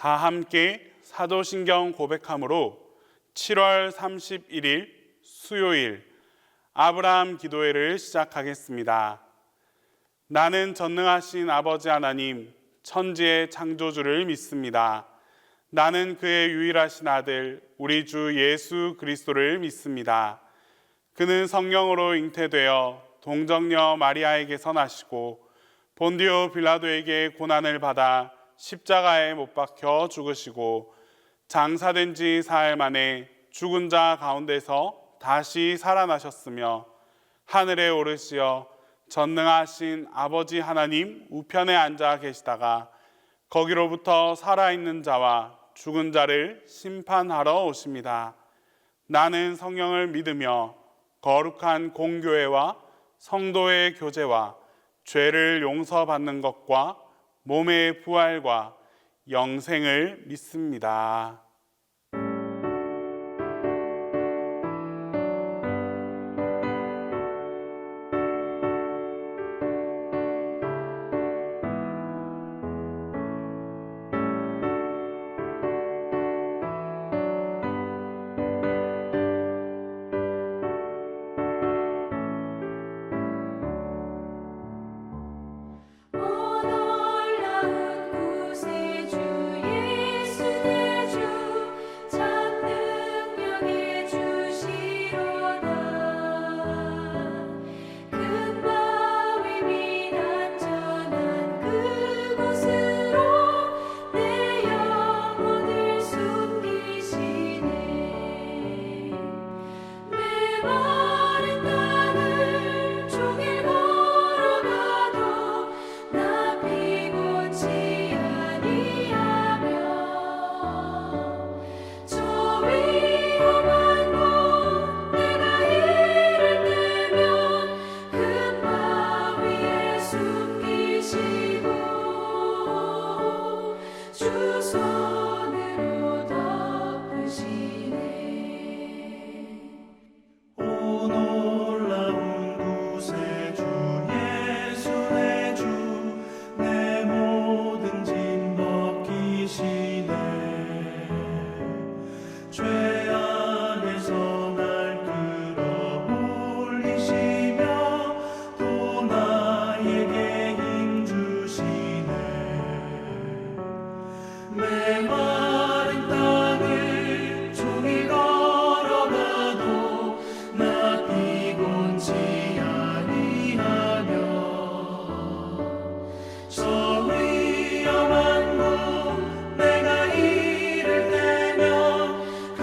다 함께 사도신경 고백함으로 7월 31일 수요일 아브라함 기도회를 시작하겠습니다. 나는 전능하신 아버지 하나님, 천지의 창조주를 믿습니다. 나는 그의 유일하신 아들, 우리 주 예수 그리스도를 믿습니다. 그는 성령으로 잉태되어 동정녀 마리아에게서 나시고 본디오 빌라도에게 고난을 받아 십자가에 못 박혀 죽으시고 장사된 지 사흘 만에 죽은 자 가운데서 다시 살아나셨으며 하늘에 오르시어 전능하신 아버지 하나님 우편에 앉아 계시다가 거기로부터 살아있는 자와 죽은 자를 심판하러 오십니다. 나는 성령을 믿으며 거룩한 공교회와 성도의 교제와 죄를 용서받는 것과 몸의 부활과 영생을 믿습니다. 저 위험한 곳 내가 이를 때면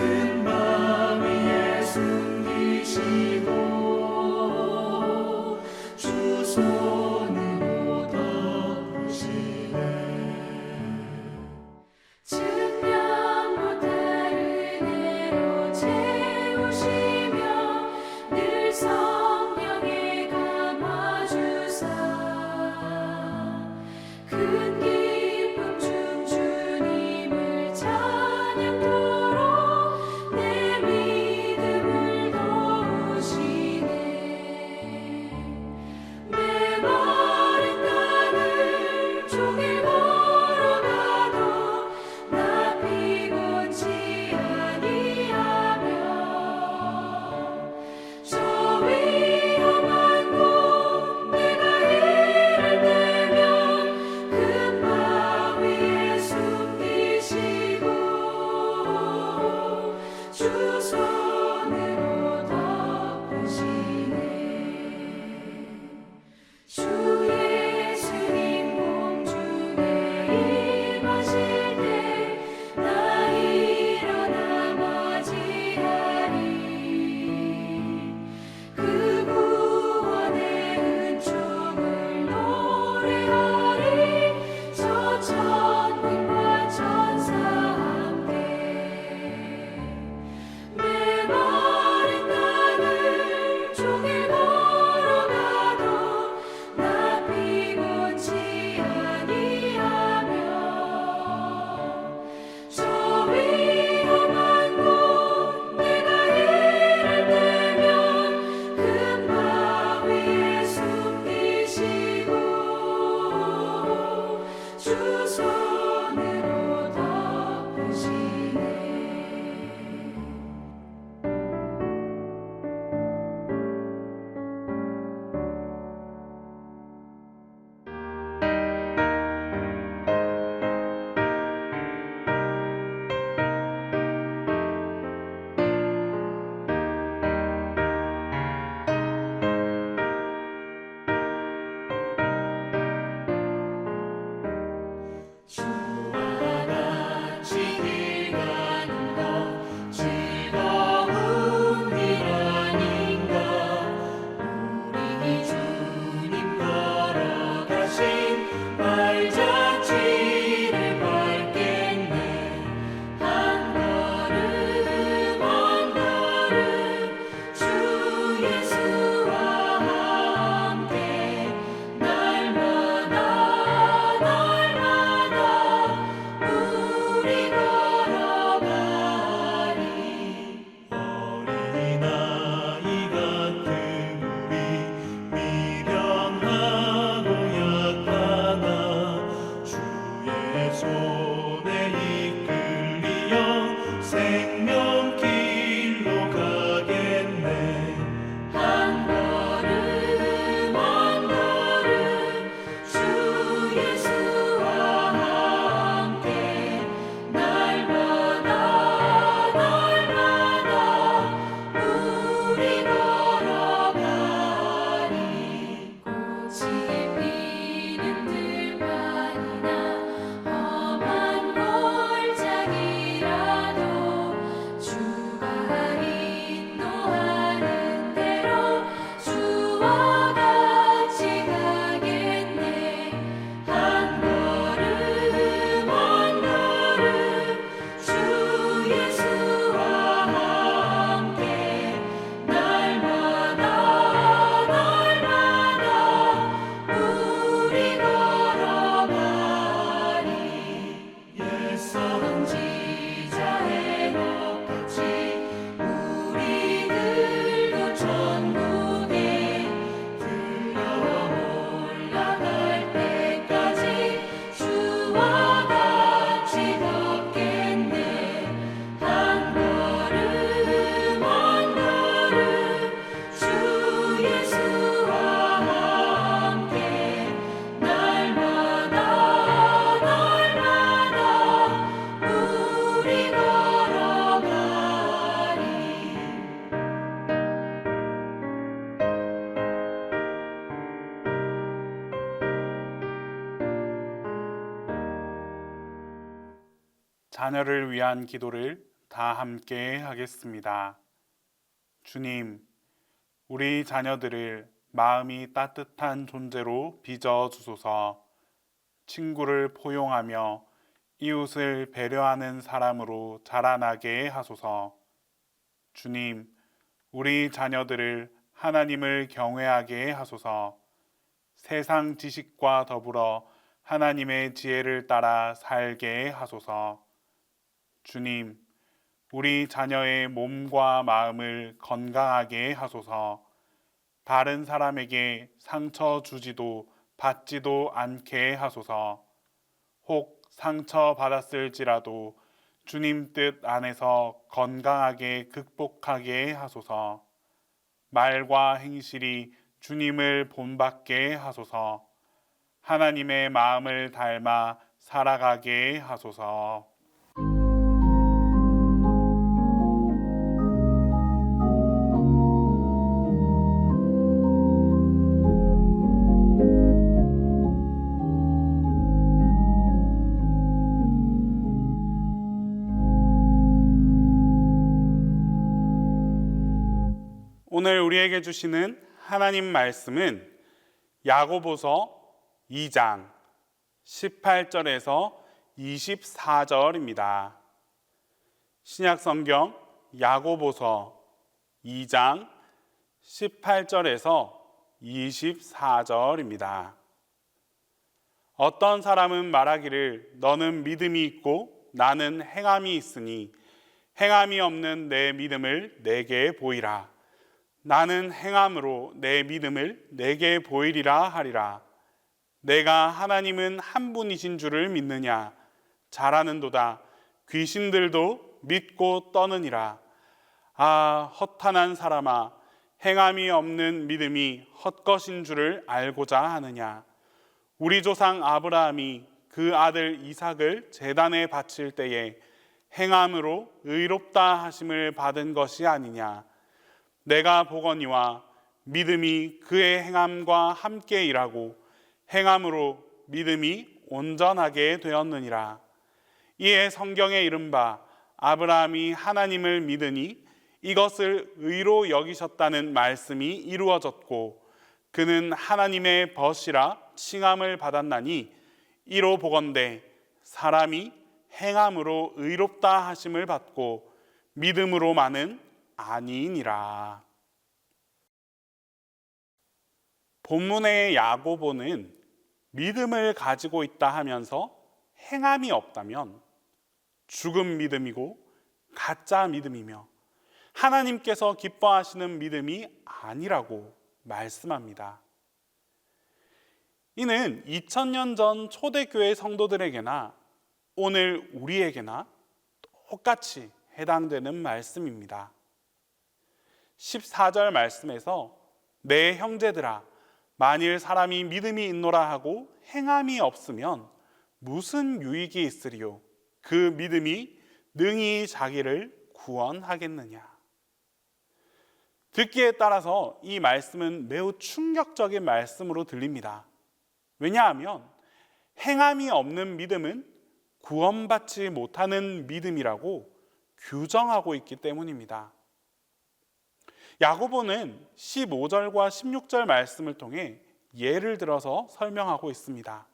자녀를 위한 기도를 다 함께 하겠습니다. 주님, 우리 자녀들을 마음이 따뜻한 존재로 빚어 주소서. 친구를 포용하며 이웃을 배려하는 사람으로 자라나게 하소서. 주님, 우리 자녀들을 하나님을 경외하게 하소서. 세상 지식과 더불어 하나님의 지혜를 따라 살게 하소서. 주님, 우리 자녀의 몸과 마음을 건강하게 하소서. 다른 사람에게 상처 주지도 받지도 않게 하소서. 혹 상처 받았을지라도 주님 뜻 안에서 건강하게 극복하게 하소서. 말과 행실이 주님을 본받게 하소서. 하나님의 마음을 닮아 살아가게 하소서. 오늘 우리에게 주시는 하나님 말씀은 야고보서 2장 18절에서 24절입니다. 신약성경 야고보서 2장 18절에서 24절입니다. 어떤 사람은 말하기를 너는 믿음이 있고 나는 행함이 있으니 행함이 없는 내 믿음을 내게 보이라. 나는 행함으로 내 믿음을 내게 보이리라 하리라. 내가 하나님은 한 분이신 줄을 믿느냐? 잘하는도다. 귀신들도 믿고 떠느니라. 아, 허탄한 사람아, 행함이 없는 믿음이 헛것인 줄을 알고자 하느냐? 우리 조상 아브라함이 그 아들 이삭을 제단에 바칠 때에 행함으로 의롭다 하심을 받은 것이 아니냐? 내가 보거니와 믿음이 그의 행함과 함께 일하고 행함으로 믿음이 온전하게 되었느니라. 이에 성경에 이른바 아브라함이 하나님을 믿으니 이것을 의로 여기셨다는 말씀이 이루어졌고 그는 하나님의 벗이라 칭함을 받았나니 이로 보건대 사람이 행함으로 의롭다 하심을 받고 믿음으로만은 아니니라. 본문의 야고보는 믿음을 가지고 있다 하면서 행함이 없다면 죽은 믿음이고 가짜 믿음이며 하나님께서 기뻐하시는 믿음이 아니라고 말씀합니다. 이는 2000년 전 초대교회 성도들에게나 오늘 우리에게나 똑같이 해당되는 말씀입니다. 14절 말씀에서 내 형제들아 만일 사람이 믿음이 있노라 하고 행함이 없으면 무슨 유익이 있으리요? 그 믿음이 능히 자기를 구원하겠느냐? 듣기에 따라서 이 말씀은 매우 충격적인 말씀으로 들립니다. 왜냐하면 행함이 없는 믿음은 구원받지 못하는 믿음이라고 규정하고 있기 때문입니다. 야고보는 15절과 16절 말씀을 통해 예를 들어서 설명하고 있습니다.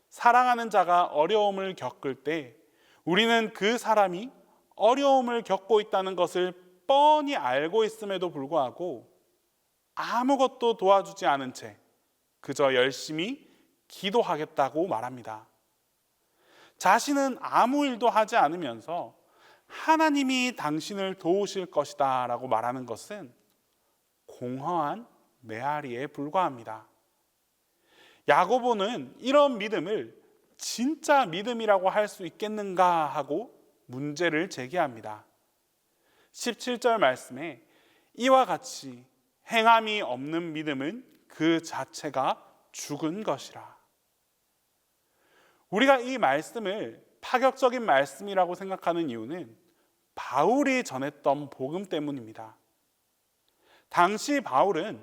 사랑하는 자가 어려움을 겪을 때 우리는 그 사람이 어려움을 겪고 있다는 것을 뻔히 알고 있음에도 불구하고 아무것도 도와주지 않은 채 그저 열심히 기도하겠다고 말합니다. 자신은 아무 일도 하지 않으면서 하나님이 당신을 도우실 것이다 라고 말하는 것은 공허한 메아리에 불과합니다. 야고보는 이런 믿음을 진짜 믿음이라고 할 수 있겠는가 하고 문제를 제기합니다. 17절 말씀에 이와 같이 행함이 없는 믿음은 그 자체가 죽은 것이라. 우리가 이 말씀을 파격적인 말씀이라고 생각하는 이유는 바울이 전했던 복음 때문입니다. 당시 바울은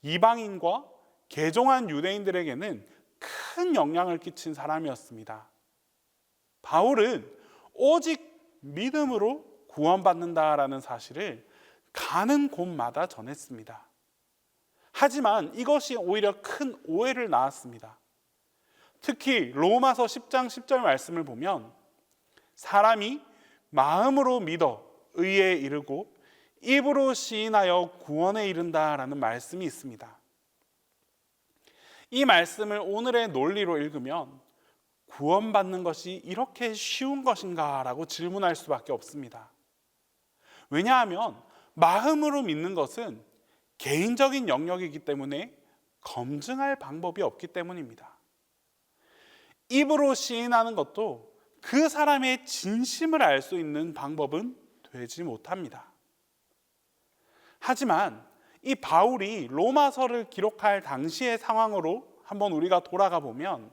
이방인과 개종한 유대인들에게는 큰 영향을 끼친 사람이었습니다. 바울은 오직 믿음으로 구원받는다라는 사실을 가는 곳마다 전했습니다. 하지만 이것이 오히려 큰 오해를 낳았습니다. 특히 로마서 10장 10절 말씀을 보면 사람이 마음으로 믿어 의에 이르고 입으로 시인하여 구원에 이른다라는 말씀이 있습니다. 이 말씀을 오늘의 논리로 읽으면 구원받는 것이 이렇게 쉬운 것인가 라고 질문할 수밖에 없습니다. 왜냐하면 마음으로 믿는 것은 개인적인 영역이기 때문에 검증할 방법이 없기 때문입니다. 입으로 시인하는 것도 그 사람의 진심을 알 수 있는 방법은 되지 못합니다. 하지만 이 바울이 로마서를 기록할 당시의 상황으로 한번 우리가 돌아가 보면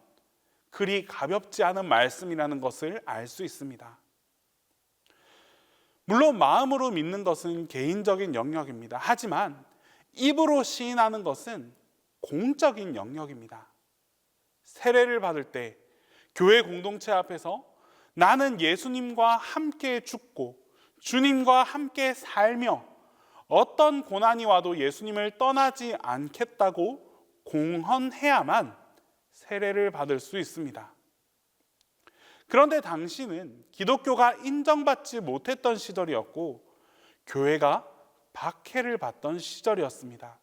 그리 가볍지 않은 말씀이라는 것을 알 수 있습니다. 물론 마음으로 믿는 것은 개인적인 영역입니다. 하지만 입으로 시인하는 것은 공적인 영역입니다. 세례를 받을 때 교회 공동체 앞에서 나는 예수님과 함께 죽고 주님과 함께 살며 어떤 고난이 와도 예수님을 떠나지 않겠다고 공언해야만 세례를 받을 수 있습니다. 그런데 당시는 기독교가 인정받지 못했던 시절이었고 교회가 박해를 받던 시절이었습니다.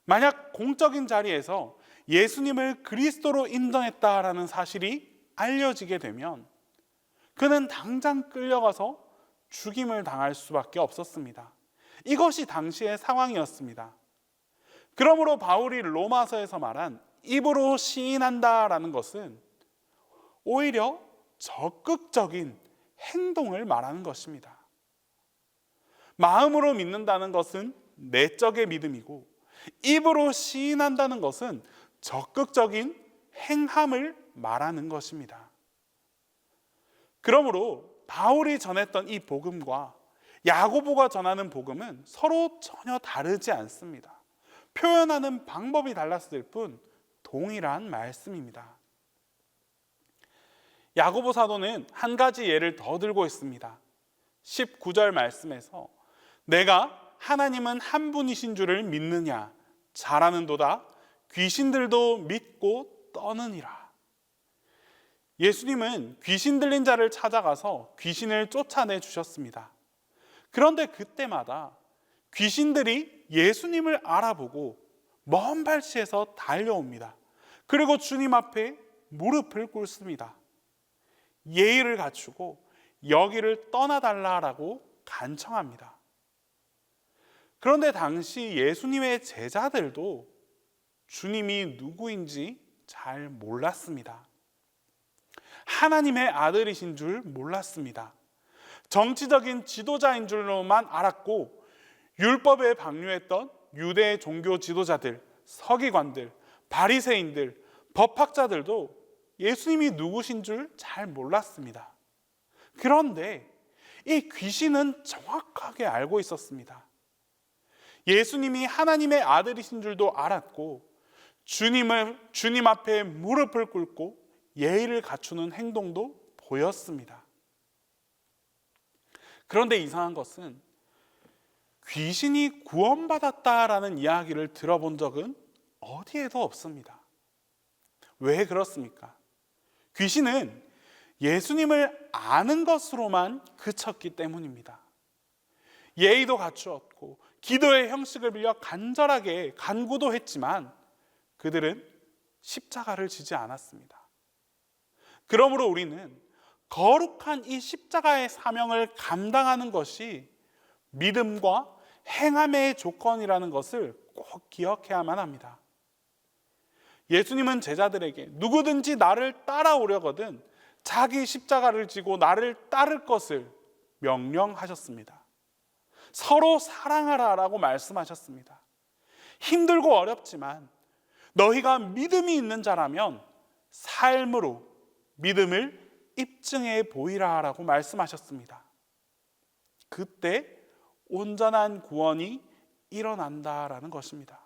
만약 공적인 자리에서 예수님을 그리스도로 인정했다라는 사실이 알려지게 되면 그는 당장 끌려가서 죽임을 당할 수밖에 없었습니다. 이것이 당시의 상황이었습니다. 그러므로 바울이 로마서에서 말한 입으로 시인한다라는 것은 오히려 적극적인 행동을 말하는 것입니다. 마음으로 믿는다는 것은 내적의 믿음이고 입으로 시인한다는 것은 적극적인 행함을 말하는 것입니다. 그러므로 바울이 전했던 이 복음과 야고보가 전하는 복음은 서로 전혀 다르지 않습니다. 표현하는 방법이 달랐을 뿐 동일한 말씀입니다. 야고보 사도는 한 가지 예를 더 들고 있습니다. 19절 말씀에서 내가 하나님은 한 분이신 줄을 믿느냐 잘하는도다 귀신들도 믿고 떠느니라. 예수님은 귀신 들린 자를 찾아가서 귀신을 쫓아내 주셨습니다. 그런데 그때마다 귀신들이 예수님을 알아보고 먼 발치에서 달려옵니다. 그리고 주님 앞에 무릎을 꿇습니다. 예의를 갖추고 여기를 떠나달라고 간청합니다. 그런데 당시 예수님의 제자들도 주님이 누구인지 잘 몰랐습니다. 하나님의 아들이신 줄 몰랐습니다. 정치적인 지도자인 줄로만 알았고 율법에 방류했던 유대 종교 지도자들, 서기관들, 바리새인들, 법학자들도 예수님이 누구신 줄 잘 몰랐습니다. 그런데 이 귀신은 정확하게 알고 있었습니다. 예수님이 하나님의 아들이신 줄도 알았고 주님 앞에 무릎을 꿇고 예의를 갖추는 행동도 보였습니다. 그런데 이상한 것은 귀신이 구원받았다라는 이야기를 들어본 적은 어디에도 없습니다. 왜 그렇습니까? 귀신은 예수님을 아는 것으로만 그쳤기 때문입니다. 예의도 갖추었고 기도의 형식을 빌려 간절하게 간구도 했지만 그들은 십자가를 지지 않았습니다. 그러므로 우리는 거룩한 이 십자가의 사명을 감당하는 것이 믿음과 행함의 조건이라는 것을 꼭 기억해야만 합니다. 예수님은 제자들에게 누구든지 나를 따라오려거든 자기 십자가를 지고 나를 따를 것을 명령하셨습니다. 서로 사랑하라라고 말씀하셨습니다. 힘들고 어렵지만 너희가 믿음이 있는 자라면 삶으로 믿음을 입증해 보이라라고 말씀하셨습니다. 그때 온전한 구원이 일어난다라는 것입니다.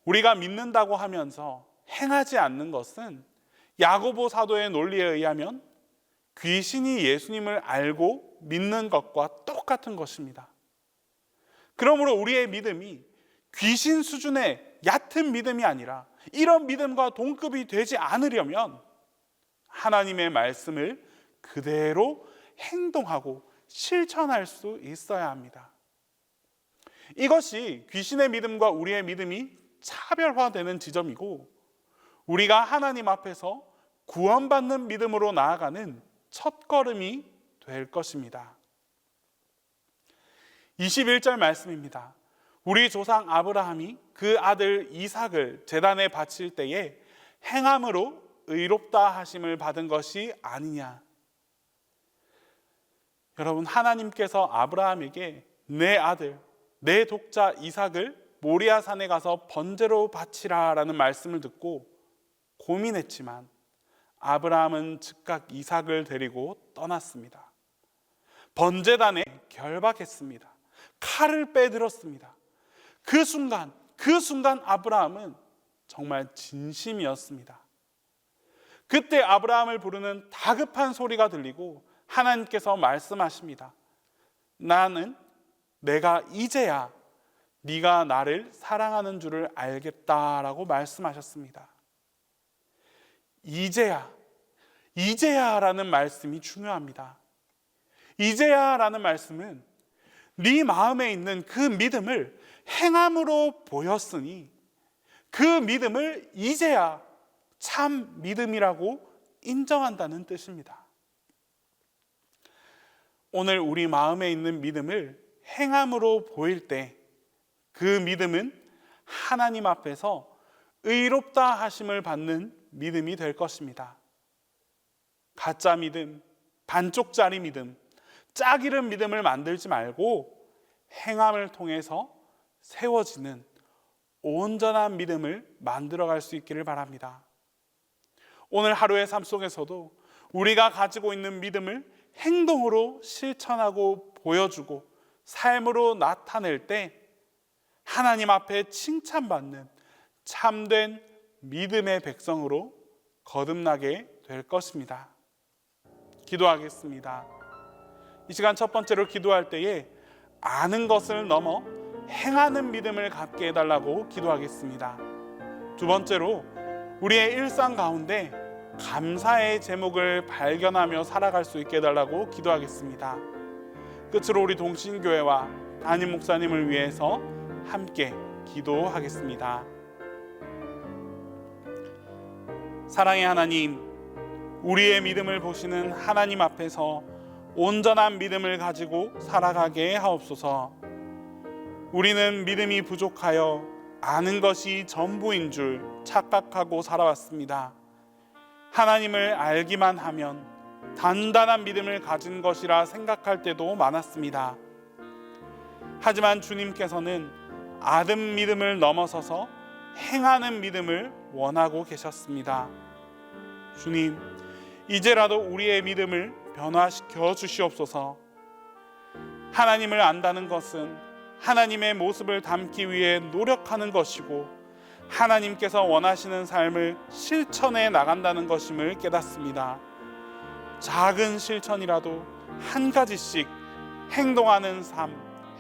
우리가 믿는다고 하면서 행하지 않는 것은 야고보 사도의 논리에 의하면 귀신이 예수님을 알고 믿는 것과 똑같은 것입니다. 그러므로 우리의 믿음이 귀신 수준의 얕은 믿음이 아니라 이런 믿음과 동급이 되지 않으려면 하나님의 말씀을 그대로 행동하고 실천할 수 있어야 합니다. 이것이 귀신의 믿음과 우리의 믿음이 차별화되는 지점이고, 우리가 하나님 앞에서 구원받는 믿음으로 나아가는 첫걸음이 될 것입니다. 21절 말씀입니다. 우리 조상 아브라함이 그 아들 이삭을 제단에 바칠 때에 행함으로 의롭다 하심을 받은 것이 아니냐. 여러분, 하나님께서 아브라함에게 내 아들, 내 독자 이삭을 모리아 산에 가서 번제로 바치라 라는 말씀을 듣고 고민했지만 아브라함은 즉각 이삭을 데리고 떠났습니다. 번제단에 결박했습니다. 칼을 빼들었습니다. 그 순간 아브라함은 정말 진심이었습니다. 그때 아브라함을 부르는 다급한 소리가 들리고 하나님께서 말씀하십니다. 내가 이제야 네가 나를 사랑하는 줄을 알겠다라고 말씀하셨습니다. 이제야라는 말씀이 중요합니다. 이제야라는 말씀은 네 마음에 있는 그 믿음을 행함으로 보였으니 그 믿음을 이제야 참 믿음이라고 인정한다는 뜻입니다. 오늘 우리 마음에 있는 믿음을 행함으로 보일 때 그 믿음은 하나님 앞에서 의롭다 하심을 받는 믿음이 될 것입니다. 가짜 믿음, 반쪽짜리 믿음, 짝이른 믿음을 만들지 말고 행함을 통해서 세워지는 온전한 믿음을 만들어갈 수 있기를 바랍니다. 오늘 하루의 삶 속에서도 우리가 가지고 있는 믿음을 행동으로 실천하고 보여주고 삶으로 나타낼 때 하나님 앞에 칭찬받는 참된 믿음의 백성으로 거듭나게 될 것입니다. 기도하겠습니다. 이 시간 첫 번째로 기도할 때에 아는 것을 넘어 행하는 믿음을 갖게 해달라고 기도하겠습니다. 두 번째로 우리의 일상 가운데 감사의 제목을 발견하며 살아갈 수 있게 해달라고 기도하겠습니다. 끝으로 우리 동신교회와 담임 목사님을 위해서 함께 기도하겠습니다. 사랑의 하나님, 우리의 믿음을 보시는 하나님 앞에서 온전한 믿음을 가지고 살아가게 하옵소서. 우리는 믿음이 부족하여 아는 것이 전부인 줄 착각하고 살아왔습니다. 하나님을 알기만 하면 단단한 믿음을 가진 것이라 생각할 때도 많았습니다. 하지만 주님께서는 아는 믿음을 넘어서서 행하는 믿음을 원하고 계셨습니다. 주님, 이제라도 우리의 믿음을 변화시켜 주시옵소서. 하나님을 안다는 것은 하나님의 모습을 담기 위해 노력하는 것이고 하나님께서 원하시는 삶을 실천해 나간다는 것임을 깨닫습니다. 작은 실천이라도 한 가지씩 행동하는 삶,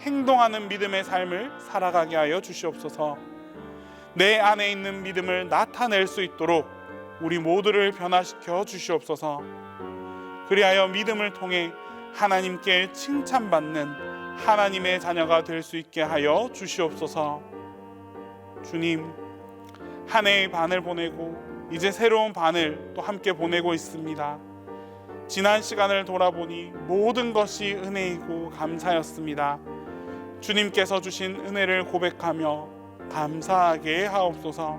행동하는 믿음의 삶을 살아가게 하여 주시옵소서. 내 안에 있는 믿음을 나타낼 수 있도록 우리 모두를 변화시켜 주시옵소서. 그리하여 믿음을 통해 하나님께 칭찬받는 하나님의 자녀가 될 수 있게 하여 주시옵소서. 주님, 한 해의 반을 보내고 이제 새로운 반을 또 함께 보내고 있습니다. 지난 시간을 돌아보니 모든 것이 은혜이고 감사였습니다. 주님께서 주신 은혜를 고백하며 감사하게 하옵소서.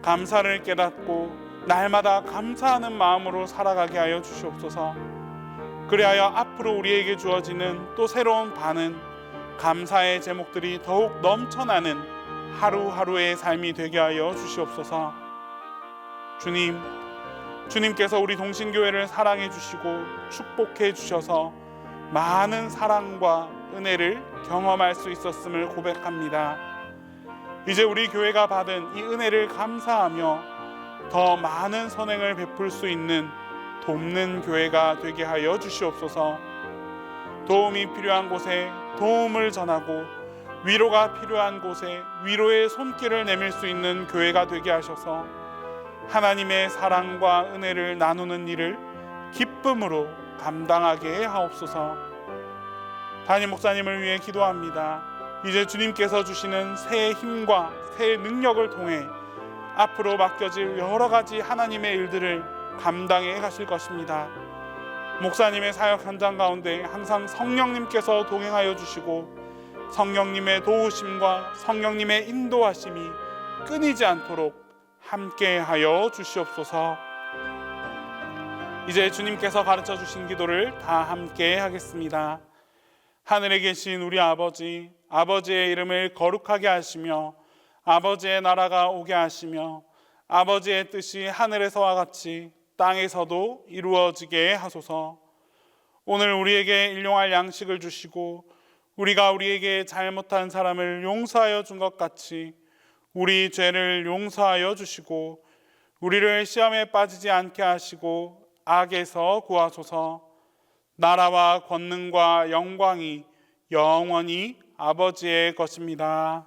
감사를 깨닫고 날마다 감사하는 마음으로 살아가게 하여 주시옵소서. 그리하여 앞으로 우리에게 주어지는 또 새로운 반은 감사의 제목들이 더욱 넘쳐나는 하루하루의 삶이 되게 하여 주시옵소서. 주님께서 우리 동신교회를 사랑해 주시고 축복해 주셔서 많은 사랑과 은혜를 경험할 수 있었음을 고백합니다. 이제 우리 교회가 받은 이 은혜를 감사하며 더 많은 선행을 베풀 수 있는 돕는 교회가 되게 하여 주시옵소서. 도움이 필요한 곳에 도움을 전하고 위로가 필요한 곳에 위로의 손길을 내밀 수 있는 교회가 되게 하셔서 하나님의 사랑과 은혜를 나누는 일을 기쁨으로 감당하게 하옵소서. 담임 목사님을 위해 기도합니다. 이제 주님께서 주시는 새 힘과 새 능력을 통해 앞으로 맡겨질 여러 가지 하나님의 일들을 감당해 가실 것입니다. 목사님의 사역 현장 가운데 항상 성령님께서 동행하여 주시고 성령님의 도우심과 성령님의 인도하심이 끊이지 않도록 함께하여 주시옵소서. 이제 주님께서 가르쳐 주신 기도를 다 함께 하겠습니다. 하늘에 계신 우리 아버지, 아버지의 이름을 거룩하게 하시며 아버지의 나라가 오게 하시며 아버지의 뜻이 하늘에서와 같이 땅에서도 이루어지게 하소서. 오늘 우리에게 일용할 양식을 주시고 우리가 우리에게 잘못한 사람을 용서하여 준 것 같이 우리 죄를 용서하여 주시고 우리를 시험에 빠지지 않게 하시고 악에서 구하소서. 나라와 권능과 영광이 영원히 아버지의 것입니다.